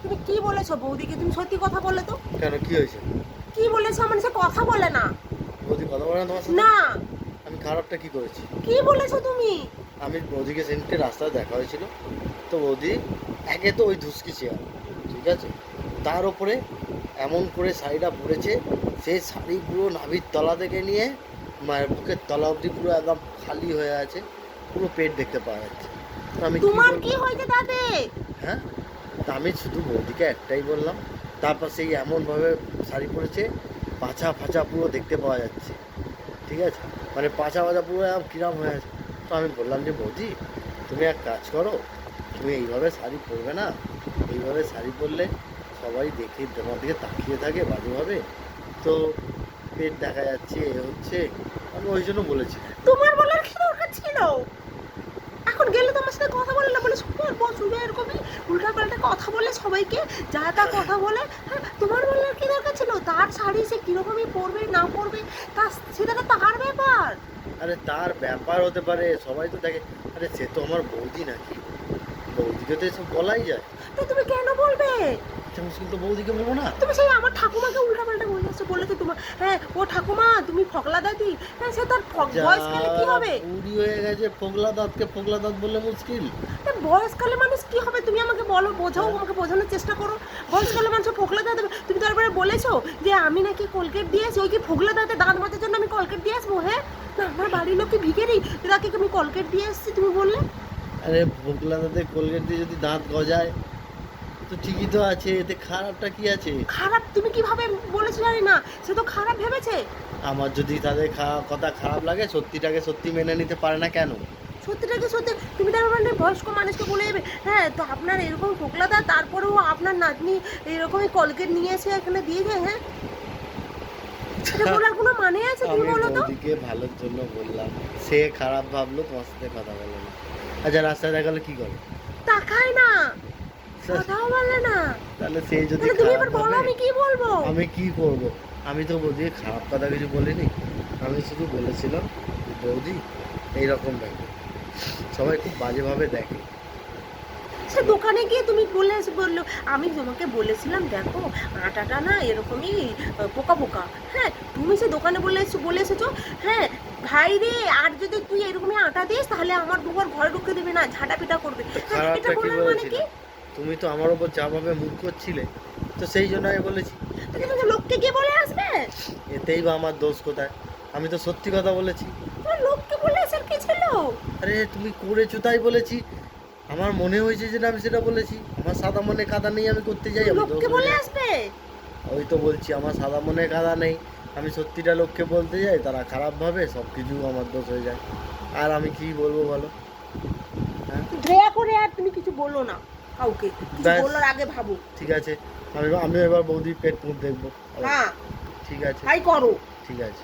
তুমি কি বলেছো বৌদিকে? তুমি সত্যি কথা বলে তো। কেন, কি হয়েছে? কি বলেছো? আমার সে কথা বলে না। বৌদি কথা বলে না তোমার সাথে? না। আমি খারাপটা কি করেছি? কি বলেছো তুমি? আমি বৌদিকে সেদিনকে রাস্তায় দেখা হয়েছিল, তো বৌদি একে তো ওই ধুসকি চেয়ার, ঠিক আছে, তার ওপরে এমন করে শাড়িটা পরেছে, সেই শাড়ি পুরো নাভির তলা থেকে নিয়ে মায়ের বুকের তলা অবধি পুরো একদম খালি হয়ে আছে, পুরো পেট দেখতে পাওয়া যাচ্ছে। তো আমি কি তোমার বলবো? কি হয়েছে তাতে? হ্যাঁ, তা আমি শুধু বৌদিকে একটাই বললাম। তারপর সেই এমনভাবে শাড়ি পরেছে, পাছা ফাছা পুরো দেখতে পাওয়া যাচ্ছে, ঠিক আছে, মানে পাছা ফাছা পুরো একদম কিরম হয়ে আছে। তো আমি বললাম যে বৌদি, তুমি এক কাজ করো, তুমি এইভাবে শাড়ি পরবে না, এইভাবে শাড়ি পরলে সবাই দেখে তোমার দিকে তাকিয়ে থাকে বাজেভাবে, তো পেট দেখা যাচ্ছে, এ হচ্ছে, আমি ওই জন্য বলেছি। তোমার বলার কি দরকার ছিল? এখন গেলে তোমার সাথে কথা বলে না, বলে সুন্দর বস শুধু এরকমই উল্টা পাল্টা কথা বলে সবাইকে, যা তা কথা বলে। হ্যাঁ, তোমার বলার কি দরকার ছিল? তার শাড়ি সে কিরকমই পরবে না পরবে, তা সেটা তো তার ব্যাপার। আরে তার ব্যাপার হতে পারে, সবাই তো দেখে। আরে সে তো আমার বৌদি নাকি, বৌদিকে তো এসব বলাই যায়। তো তুমি কেন বলবে? আচ্ছা মুশকিল, তো বৌদিকে বলবো না? তুমি সেই আমার ঠাকুমাকে উল্টা পাল্টা বলেছো তোমার। হ্যাঁ, ও ঠাকুমা তুমি ফকলা দাদি। হ্যাঁ, সে তার বয়সকালে কি যারা হবে? বুড়ি হয়ে গেছে, ফোগলা দাঁতকে ফোগলা দাঁত বললে মুশকিল। তা বয়সকালে মানুষ কি হবে? তুমি আমাকে বলো, বোঝাও, আমাকে বোঝানোর চেষ্টা করো। বয়সকালে মানুষ ফোকলা দাঁত হবে? তুমি তো একবারে বলেছো যে আমি নাকি কলগেট দিয়েছি, ওই কি ফোকলা দাঁতে দাঁত মাজার জন্য আমি কলগেট দিয়ে আসবো? হ্যাঁ, না আমার বাড়ির লোক কি ভিখারি তাকে আমি কলগেট দিয়ে এসেছি তুমি বললে? আরে ফোগলা দাঁতে কোলগেট দিয়ে যদি দাঁত গজায় তো ঠিকই তো আছে, এতে খারাপটা কি আছে? খারাপ তুমি কিভাবে বলেছো জানি না, সে তো খারাপ ভেবেছে। আমার যদি তাদের কথা খারাপ লাগে, সত্যিটাকে সত্যি মেনে নিতে পারে না কেন? সত্যিটাকে সত্যি তুমি তার মানে বয়স্ক মানুষকে বলে যাবে হ্যাঁ তো আপনার এরকম ফোকলা দাঁত, তারপরেও আপনার নাতনি এরকমই কলগেট নিয়ে এসে এখানে দিয়ে যায়? হ্যাঁ, এটা বলার কোনো মানে আছে? তুমি আমি বলো তো। বৌদিকে ভালোর জন্য বললাম, সে খারাপ ভাবলো, তোমার সাথে কথা বলে না। আচ্ছা রাস্তায় দেখালে কি করে? তাকায় না, কথাও বলে না। তাহলে সে যদি তাহলে তুমি খারাপ এবার বলো, ভাবে, আমি কি বলবো? আমি কি করব? আমি তো বৌদিকে খারাপ কথা কিছু বলিনি, আমি শুধু বলেছিলাম যে, বৌদি এইরকম ব্যাপার, সবাই খুব বাজেভাবে দেখে। সে দোকানে গিয়ে তুমি বললো আমি তোমাকে বলেছিলাম দেখো আটাটা না এরকমই পোকা পোকা। হ্যাঁ, তুমি সে দোকানে বলে এসেছো। হ্যাঁ ভাই রে, আর যদি তুই এরকমই আটা দিস তাহলে আমার দুবার ঘরে ঢুকতে দিবি না, ঝাঁটা পিটা করবে। তো হ্যাঁ, এটা খারাপটা কি বলার মানে কি? বলেছিলাম? তুমি তো আমার ওপর যাভাবে মুখ করছিলে, তো সেই জন্য আমি বলেছি। তুমি তো লোককে গিয়ে বলে আসবে। এতেই বা আমার দোষ কোথায়? আমি তো সত্যি কথা বলেছি। তোমার লোককে বলে আসার কি ছিল? আরে তুমি করেছো তাই বলেছি, আমার মনে হয়েছে যে না আমি সেটা বলেছি। আমার সাদা মনে কাদা নেই, আমি করতে যাই, তুমি আমি দোষ লোককে হয়ে বলে যায়। আসবে? ওই তো বলছি, আমার সাদা মনে কাদা নেই, আমি সত্যিটা লোককে বলতে যাই, তারা খারাপ ভাবে, সব কিছু আমার দোষ হয়ে যায়। আর আমি কি বলবো বলো? হ্যাঁ, দয়া করে আর তুমি কিছু বলো না কাউকে, কিছু ব্যাস, বলার আগে ভাবো। ঠিক আছে। আমি এবার বৌদির পেট মুখ দেখবো। হ্যাঁ, ঠিক আছে, তাই করো। ঠিক আছে।